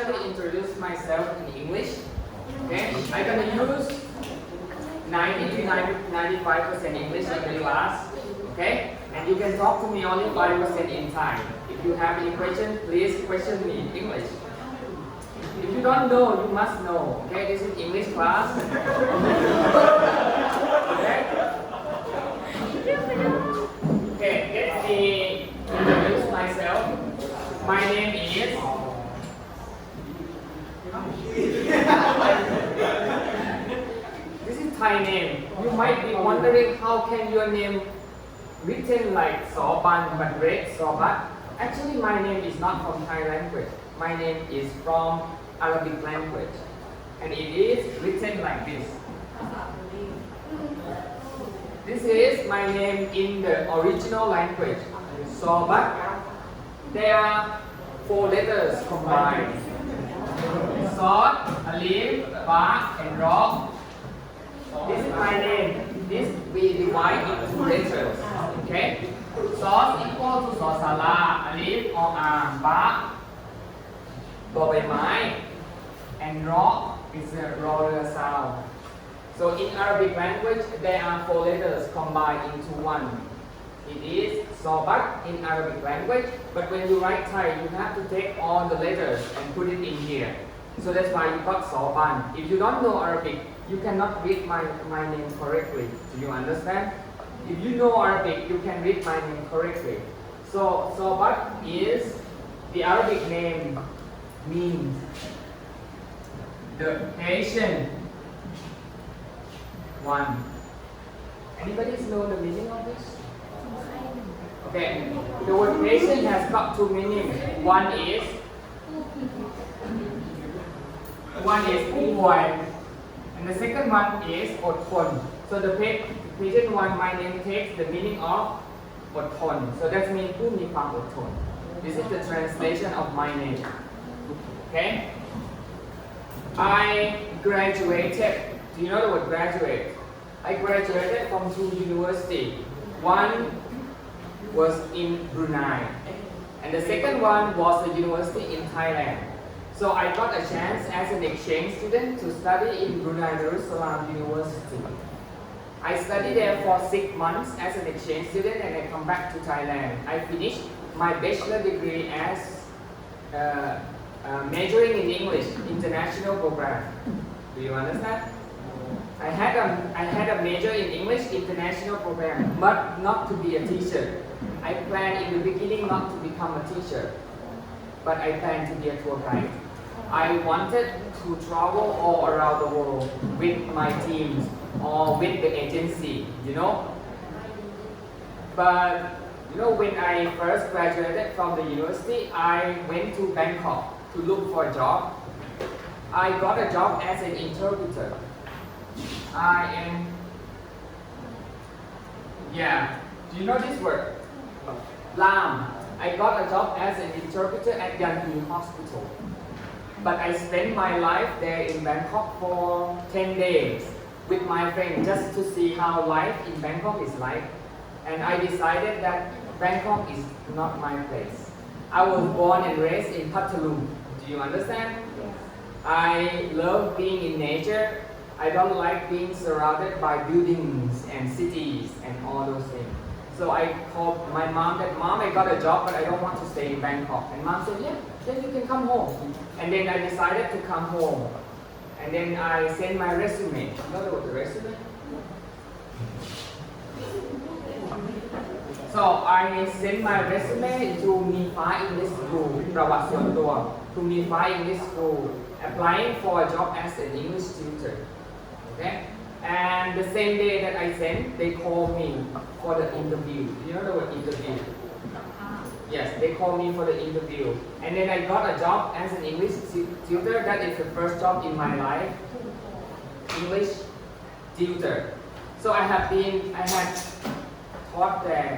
actually introduce myself in English. Okay, I'm gonna use 90 to 95% English in the class. Okay, and you can talk to me only 5% in Thai. If you have any question, please question me in English. If you don't know, you must know. Okay, this is English class. Okay. Okay, let me introduce myself. My name is. This is Thai name. You might be wondering how can your name written like Soban but read Sobat. Actually, my name is not from Thai language. My name is from Arabic language, and it is written like this. This is my name in the original language, Sobat. There are 4 letters combined. Sod, Alif, Ba, and Ra. This is my name. This we divide into letters. Okay? Sod equal to Sosala, Alif, Ba, Bobai, and Ra is a roller sound. So in Arabic language, there are 4 letters combined into one. It is Sobat in Arabic language, but when you write Thai, you have to take all the letters and put it in here. So that's why you got Soban. If you don't know Arabic, you cannot read my name correctly. Do you understand? If you know Arabic, you can read my name correctly. So Sobat is the Arabic name means the patient one. Anybody know the meaning of this? Okay, the word patient has got 2 meanings. One isผู้ป่วย and the second one is อดทน so the patient one, my name takes the meaning of อดทน so that means ผู้มีความอดทน this is the translation of my name. Okay, I graduated. Do you know the word graduate? I graduated from 2 universities. One was in Brunei, and the second one was a university in Thailand. So I got a chance as an exchange student to study in Brunei Darussalam University. I studied there for 6 months as an exchange student, and I come back to Thailand. I finished my bachelor degree as majoring in English, international program. Do you understand? I had a major in English international program, but not to be a teacher. I planned in the beginning not to become a teacher, but I planned to be a tour guide. I wanted to travel all around the world with my teams or with the agency, you know. But you know, when I first graduated from the university, I went to Bangkok to look for a job. I got a job as an interpreter. Do you know this word? Lam. I got a job as an interpreter at Yanhi Hospital. But I spent my life there in Bangkok for 10 days with my friend just to see how life in Bangkok is like. And I decided that Bangkok is not my place. I was born and raised in Pathalung. Do you understand? Yes. I love being in nature. I don't like being surrounded by buildings and cities and all those things. So I called my mom that, Mom, I got a job, but I don't want to stay in Bangkok. And Mom said, yeah, then you can come home. And then I decided to come home. And then I sent my resume. You know what the resume? So I sent my resume to Nifa English School, ประวัติส่วนตัว to Nifa English School, applying for a job as an English tutor. Okay? And the same day that I sent, they called me for the interview. You know the word interview? Yes, they called me for the interview. And then I got a job as an English tutor. That is the first job in my life. English tutor. So I had taught there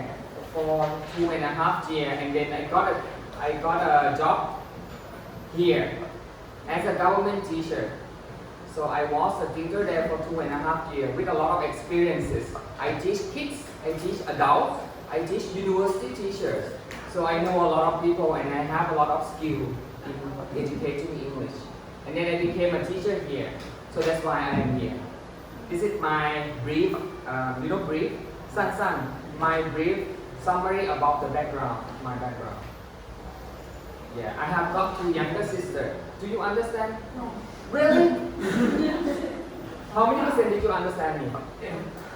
for 2.5 years, and then I got a job here as a government teacher. So I was a tutor there for 2.5 years with a lot of experiences. I teach kids, I teach adults, I teach university teachers. So I know a lot of people and I have a lot of skill in educating English. And then I became a teacher here. So that's why I am here. This is my brief, brief, san, my brief summary about the background, my background. Yeah, I have got 2 younger sisters. Do you understand? No. Really? How many percent did you understand me?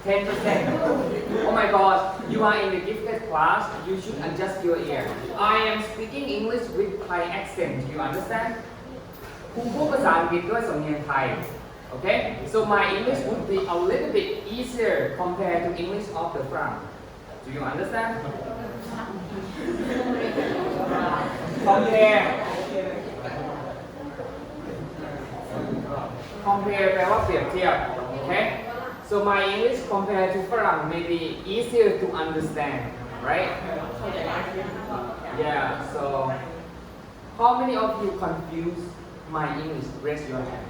10%. Oh my gosh, you are in the gifted class, you should adjust your ear. I am speaking English with Thai accent, do you understand? ครูพูดภาษาอังกฤษด้วยสำเนียงไทย Okay? So my English would be a little bit easier compared to English of the France. Do you understand? Compare แปลว่าเปรียบเทียบ Okay? So my English compared to ฝรั่ง may be easier to understand, right? Yeah, so how many of you confused my English? Raise your hand.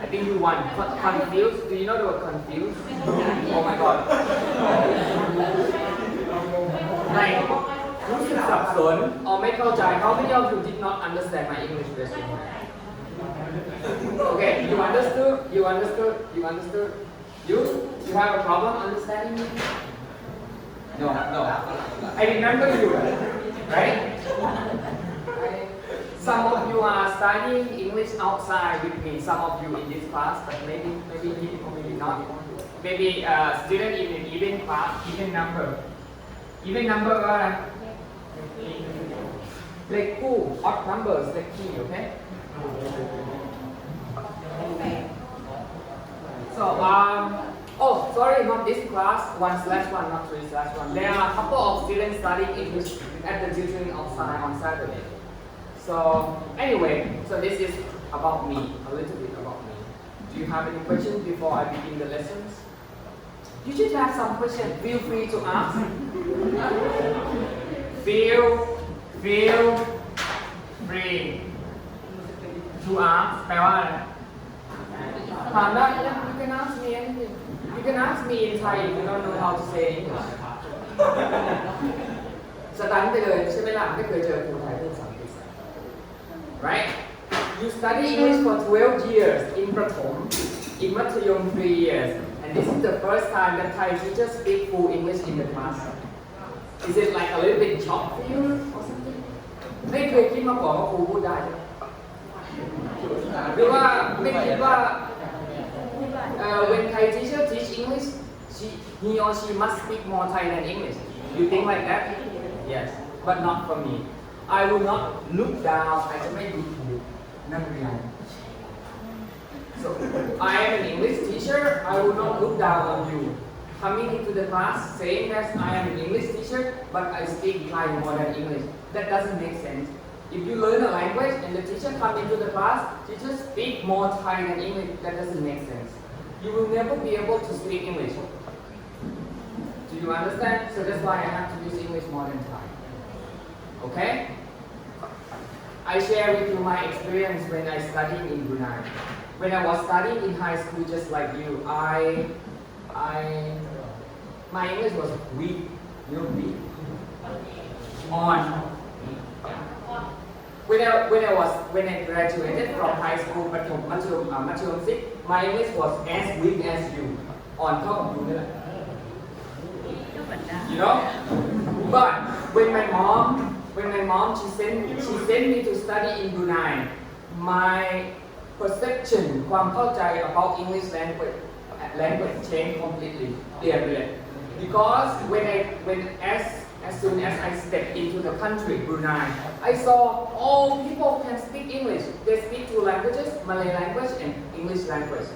I think you want confused. Do you know the word confused? Oh my god. Like รู้สึกสับสน or ไม่เข้าใจ How many of you did not understand my English? Raise your hand. Okay, you understood? You understood? You understood? You have a problem understanding me? No. I remember you, right? Some of you are studying English outside with me. Some of you in this class, but maybe not. Maybe student in an even class, even number. Even number are like 2 odd numbers, like 3, okay? So, oh, sorry, not this class, 1/1, not 3/1. There are a couple of students studying English at the tutoring outside on Saturday. So, anyway, so this is about me, a little bit about me. Do you have any questions before I begin the lessons? You should have some questions, feel free to ask. Feel free to ask แปลว่าอะไรถามได้ You can ask me anything. You can ask me in Thai if you don't know how to say English. สตันไปเลยใช่ไหมล่ะไม่เคยเจอครูไทยพูดภาษาอังกฤษ Right? You study English for 12 years in Prathom, in Mathayom 3 years, and this is the first time that Thai teachers speak full English in the class. Is it like a little bit shock for you or something? ไม่เคยคิดมาก่อนว่าครูพูดได้หรือว่าไม่คิดว่า when Thai teacher teach English, he or she must speak more Thai than English. You think like that? Yes, but not for me. I will not look down. อาจจะไม่ดูถูกนักเรียน So I am an English teacher. I will not look down on you. Coming into the class saying that I am an English teacher, but I speak Thai more than English. That doesn't make sense. If you learn a language and the teacher comes into the class, teacher speak more Thai than English, that doesn't make sense. You will never be able to speak English. Do you understand? So that's why I have to use English more than Thai. Okay? I share with you my experience when I studied in Brunei. When I was studying in high school just like you, my English was weak. You know, weak. When I graduated from high school, Mathayom 6, my English was as weak as you. On top of you, you know. But when my mom she sent me to study in Brunei, my perception ความเข้าใจ about English language changed completely. Because as soon as I stepped into the country, Brunei, I saw all people can speak English. They speak 2 languages, Malay language and English language.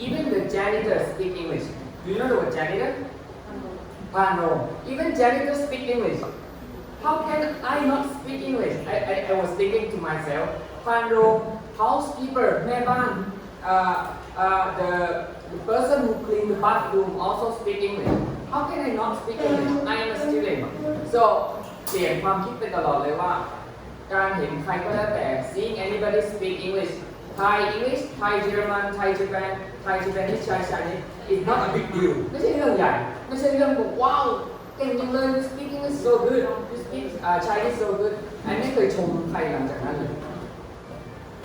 Even the janitors speak English. Do you know the word janitor? No. Even janitors speak English. How can I not speak English? I was thinking to myself, housekeeper, แม่บ้าน the person who clean the bathroom also speak English. How can I not speak English? I am a student. So เปลี่ยนความคิดไปตลอดเลยว่าการเห็นใครก็แล้วแต่ seeing anybody speak English, Thai English, Thai German, Thai Japan, Thai Japanese, Thai Chinese is not a big deal. ไม่ใช่เรื่องใหญ่ไม่ใช่เรื่องบอกว้าวเก่งจังเลย you speak English so good, you speak Chinese so good. ไอ้ไม่เคยชมใครหลังจากนั้นเลย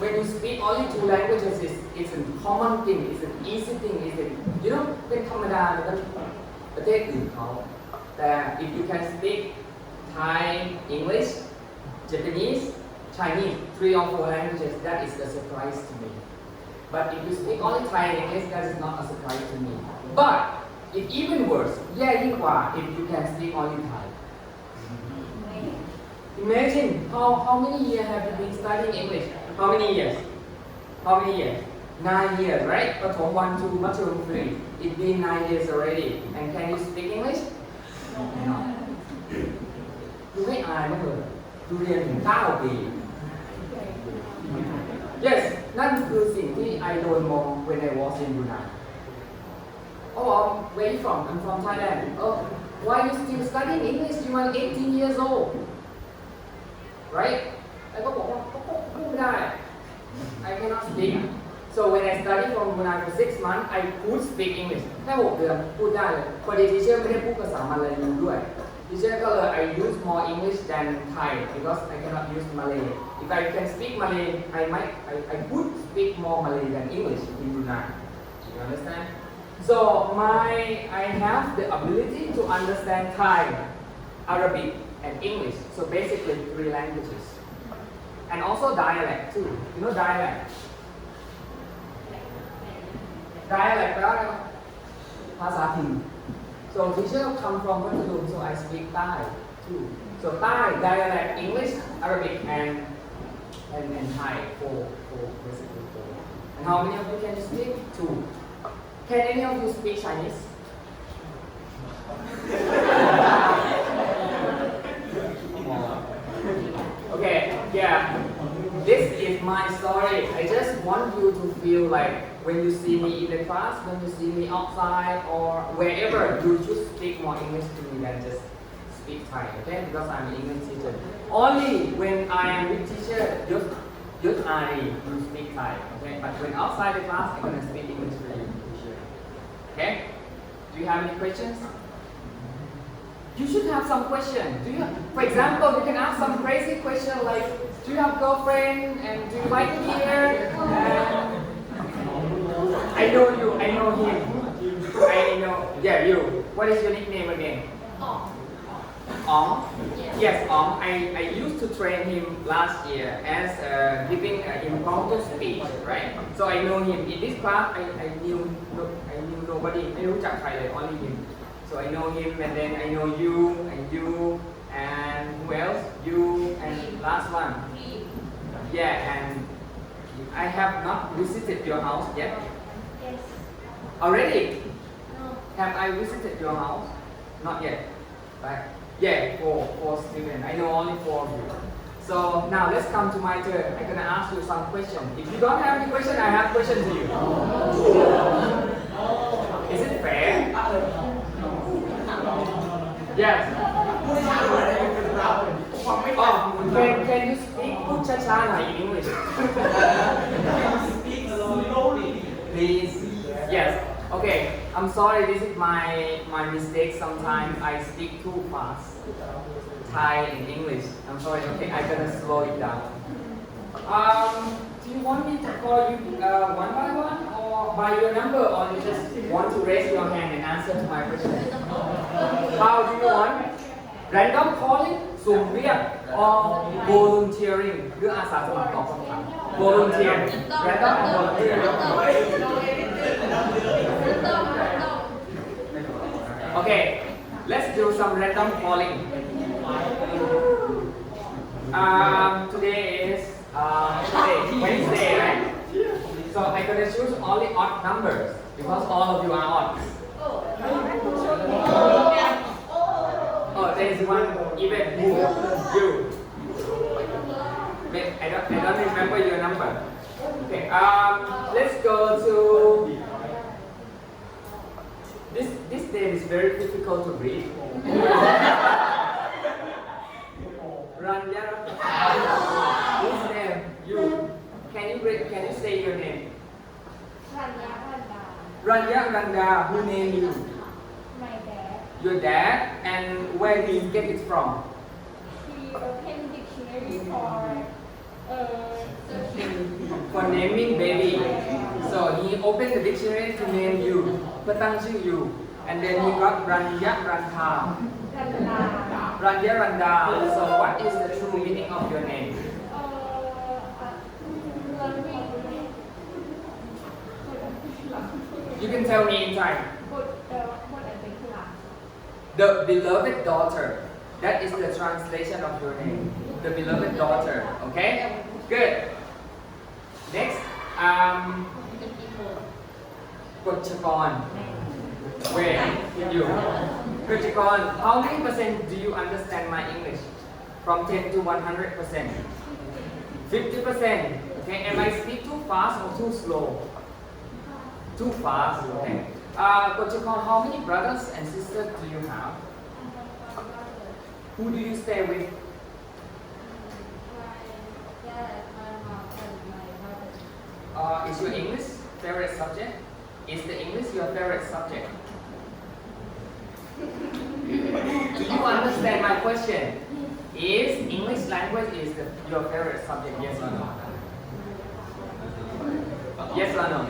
When you speak only two languages it's a common thing it's an easy thing it's a you know เป็นธรรมดาในประเทศอื่นเขาแต่ if you can speak Thai English Japanese Chinese 3 or 4 languages that is a surprise to me but if you speak only Thai and English that is not a surprise to me but it even worse แย่ยิ่งกว่า if you can speak only Thai Imagine how many years have you been studying English? How many years? How many years? 9 years, right? ประถม 1 2 มัธยม 3. It's been 9 years already. And can you speak English? No. ดูไม่อายมากเลยดูเรียนถึง9 ปี Yes นั่นคือสิ่งที่ไอโดนมอง when I was in Brunei. Oh, where are you from? I'm from Thailand. Oh, why are you still studying English? You are 18 years old.Right? ไอ้ก็บอกว่าพูดไม่ได้ I cannot speak. So when I studied from Brunei for 6 months, I could speak English. แค่ 6 เดือนพูดได้เลยพอดี teacher ไม่ได้พูดภาษามาเลยด้วย teacher ก็เลย I use more English than Thai because I cannot use Malay. If I can speak Malay, I could speak more Malay than English in Brunei. You understand? So I have the ability to understand Thai, Arabic, and English. So basically 3 languages. And also dialect too. You know dialect? Dialect แปลว่าอะไรภาษาถิ่น So teacher come from Patadum, so I speak Thai too. So Thai, dialect, English, Arabic, and Thai. Basically 4. And how many of you can you speak? 2. Can any of you speak Chinese? Okay, yeah. This is my story. I just want you to feel like when you see me in the class, when you see me outside or wherever, you should speak more English to me than just speak Thai, okay? Because I'm an English teacher. Only when I am with teacher, just I you speak Thai, okay? But when outside the class, I'm gonna speak English for you. Okay? Do you have any questions? You should have some question. For example, you can ask some crazy question like, do you have girlfriend and do you like here? I know you. I know him. I know. Yeah, you. What is your nickname again? Ong. Yes, Ong. I used to train him last year as giving impromptu speech, right? So I know him. In this class, I knew nobody. I knew only him.So I know him and then I know you and who else? You and last one. Yeah, and I have not visited your house yet. Yes. Already? No. Have I visited your house? Not yet. But yeah, four students. I know only 4 of you. So now let's come to my turn. I'm gonna ask you some questions. If you don't have any question, I have question to you. Is it fair? Yes. Can you speak พูดช้าๆหน่อย in English? Speak slowly. Please. Yes. Okay. I'm sorry. This is my mistake. Sometimes I speak too fast. Thai and English. I'm sorry. Okay. I'm gonna slow it down. Do you want me to call you one by one or by your number, or you just want to raise your hand and answer to my question? How do you want? Random calling, สุ่มเรียก or volunteering หรืออาสาสมัครตอบคำถาม Volunteer. Random and volunteer. Okay, let's do some random calling. Today is Wednesday, right? So I'm gonna choose only odd numbers because all of you are odd. Oh, there is one even who you. Wait, I don't remember your number. Okay. Let's go to this name is very difficult to read. Ranya. This name, you. Can you say your name? Ranya Randa. Who named you? My dad. Your dad. And where did you get it from? He opened dictionary maybe for naming baby so he opened the dictionary to name you เพื่อตั้งชื่อ you and then he got Ranya Ranta Ranya Randa so what is the true meaning of your name you can tell me in Thai the beloved daughter that is the translation of your name the beloved daughter okay good next กฎชกร where you กฎชกร how many percent do you understand my English from 10 to 100% 50% okay am I speak too fast or too slow too fast okay กฎชกร how many brothers and sisters do you have who do you stay with is your English favorite subject? Is the English your favorite subject? Do you understand my question? Is English language your favorite subject? Yes or no? Yes or no?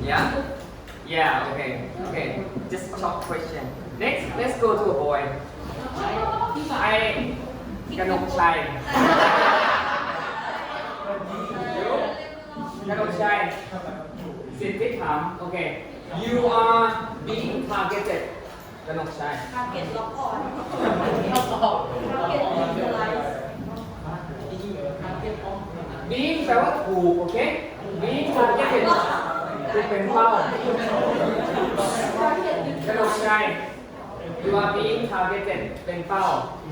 Yeah? Yeah, okay. Just short question. Next, let's go to a boy. Kanokchai. Kanokchai. Sit with him. Okay. You are being targeted. Kanokchai. Target ล็อกก่อน Being แปลว่าถูก โอเค Being targeted ถูกเป็นเป้า Kanokchai. You are being targeted เป็นเป้า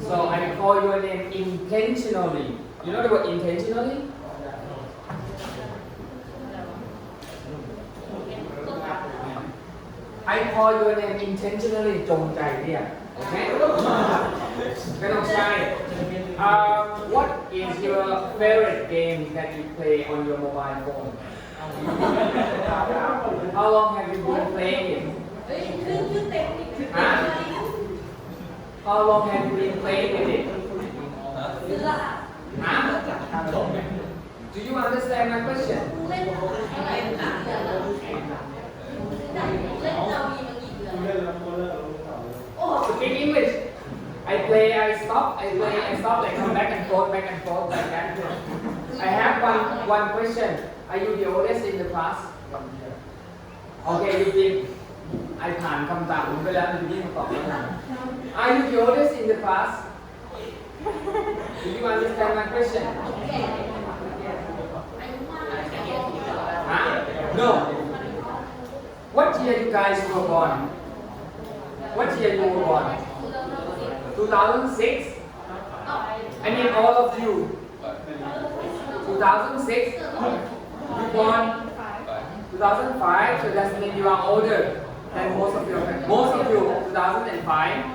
So I call your name intentionally. You know the word intentionally? I call your name intentionally จงใจเรียก Okay? Kanokchai. What is your favorite game that you play on your mobile phone? How long have you been playing it? Huh? How long have you been playing with it? Huh? Do you understand my question? Speak English. I play, I stop, like come back and forth like that. I have one question. Are you the oldest in the class? Okay, you did. ผ่านคำถามไปแล้วมันยิ่งตอบไม่ได้ Are you the oldest in the class? Do you understand my question? Huh? No. What year you guys were born? What year you were born? 2006? I mean all of you. 2006? You born 2005, so that means you are older than most of you. 2005.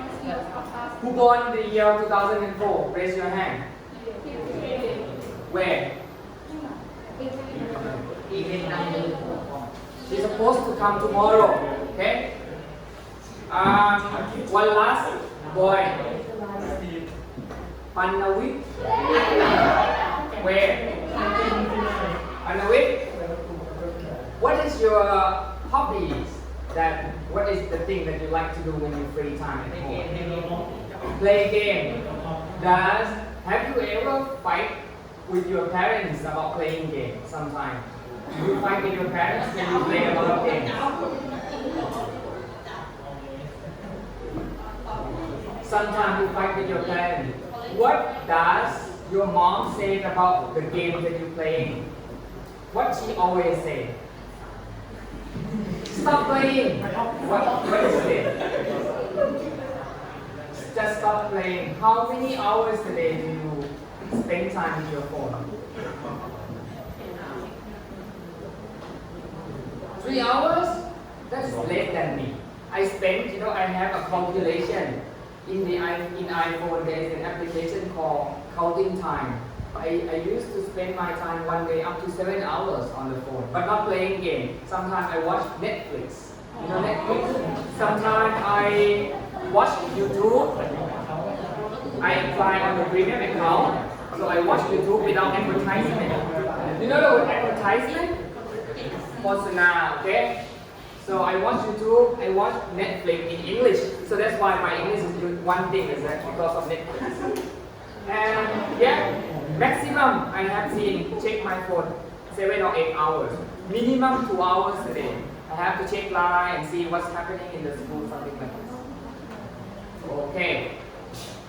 Who born in the year 2004? Raise your hand. Where? She's supposed to come tomorrow. Okay? One last boy. Panawit. Where? Panawit. What is your hobbies? What is the thing that you like to do when you free time at home? Play game. Have you ever fight with your parents about playing games sometime? Do you fight with your parents when you play a lot of games? Sometimes you fight with your parents. What does your mom say about the game that you're playing? What she always say? Stop playing. What is it? Just stop playing. How many hours a day do you spend time with your phone? 3 hours? That's less than me. I spend, I have a calculation. In iPhone, there is an application called Counting Time. I used to spend my time one day up to 7 hours on the phone, but not playing game. Sometimes I watch Netflix. You know Netflix? Sometimes I watch YouTube. I apply on the premium account, so I watch YouTube without advertisement. You know the word advertisement? โฆษณา okay? So I watch YouTube, I watch Netflix in English. So that's why my English is good. One thing is that because of Netflix. And yeah, maximum I have seen, check my phone, 7 or 8 hours. Minimum 2 hours a day. I have to check line and see what's happening in the school, something like this. Okay.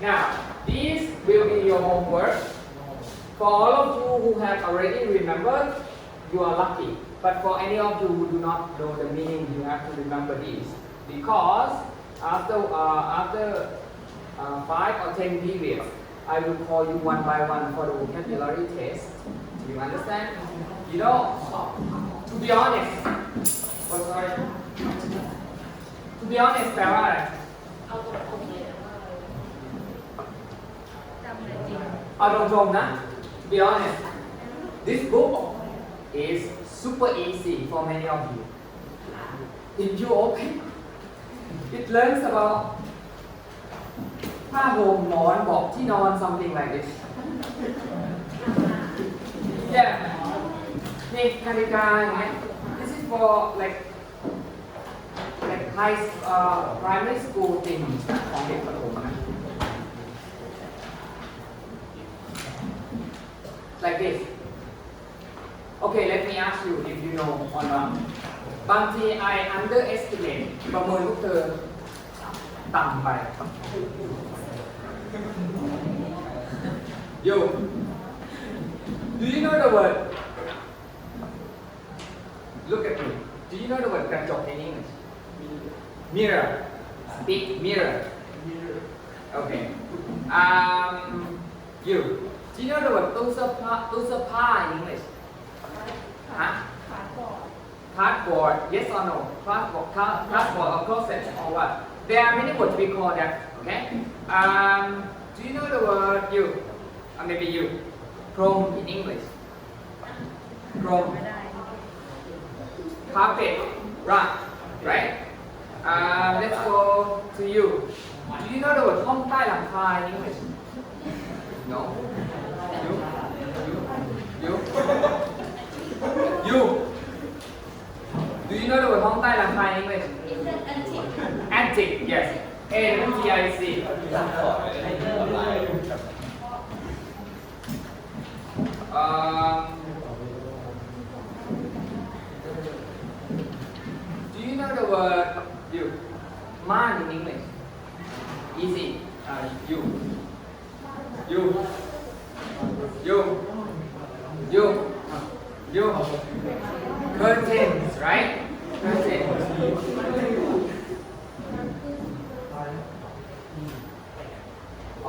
Now, these will be your homework. For all of you who have already remembered, you are lucky. But for any of you who do not know the meaning, you have to remember these. Because after 5 or 10 periods, I will call you one by one for the vocabulary test. Do you understand? You know, to be honest, oh sorry. To be honest, แปลว่าอะไร เอาตรงๆเลยว่าจำเลยจริง เอาตรงๆนะ To be honest, this book is super easy for many of you. If you open, it learns about ผ้าห่มหมอนเบาะที่นอน something like this. Yeah. นี่นาฬิกาอย่างเงี้ย This is for like high primary school thing ของเด็กประถมนะ Like this. Okay, let me ask you if you know or not. บางที I underestimate ประเมินพวกเธอต่ำไป Yo, do you know the word? Look at me. Do you know the word กระจก in English? Mirror. Speak mirror. Okay. You. Do you know the word ตู้เสื้อผ้า in English? Huh? Cardboard. Yes or no? Cardboard or closet or what? There are many words we call that. Okay. Do you know the word you? Or maybe you. Chrome in English. Chrome. Carpet. Rug. Right? Let's go to you. Do you know the word ห้องใต้หลังคา in English? No. You. Do you know the word ห้องใต้หลังคา in English? Attic. Yes. A-T-I-C. Do you know the word you? Man in English. Easy. You. Curtains, right? Curtains.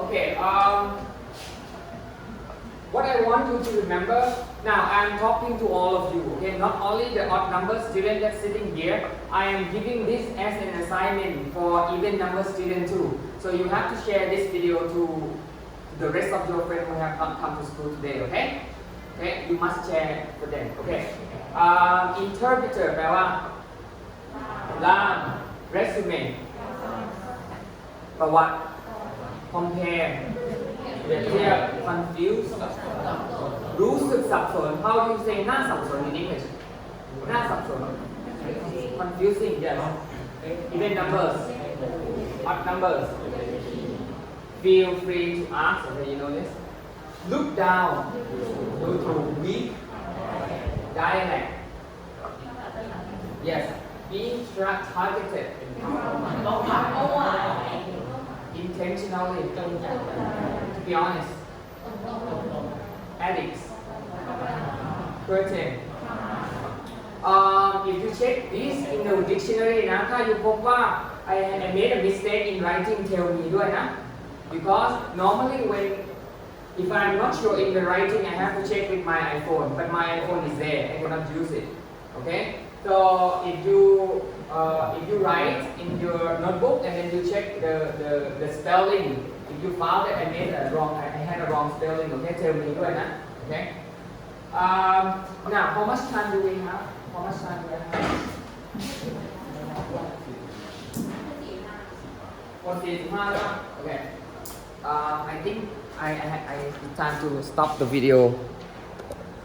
Okay. What I want you to remember. Now I am talking to all of you. Okay, not only the odd number student that's sitting here. I am giving this as an assignment for even number student too. So you have to share this video to the rest of your friends who have not come to school today. Okay? Okay, you must share for them. Okay. Interpreter แปลว่าล่าม resume ประวัติ compare เปรียบเทียบ confuse รู้สึกสับสน how do you say น่าสับสน in English น่าสับสน confusing yes even numbers odd numbers feel free to ask okay you know this look down ดูถูก weak dialect yes being targeted intentionally to be honest addicts curtain if you check this in the dictionary นะถ้าอยู่พบว่า I made a mistake in writing tell me ด้วยนะ because normally when if I'm not sure in the writing I have to check with my iPhone but my iPhone is there I cannot use it okay so if you write in your notebook and then you check the spelling if you found that I had a wrong spelling okay tell me ด้วยนะ okay now how much time do we have how much time do we have 45 แล้ว okay I think I it's time to stop the video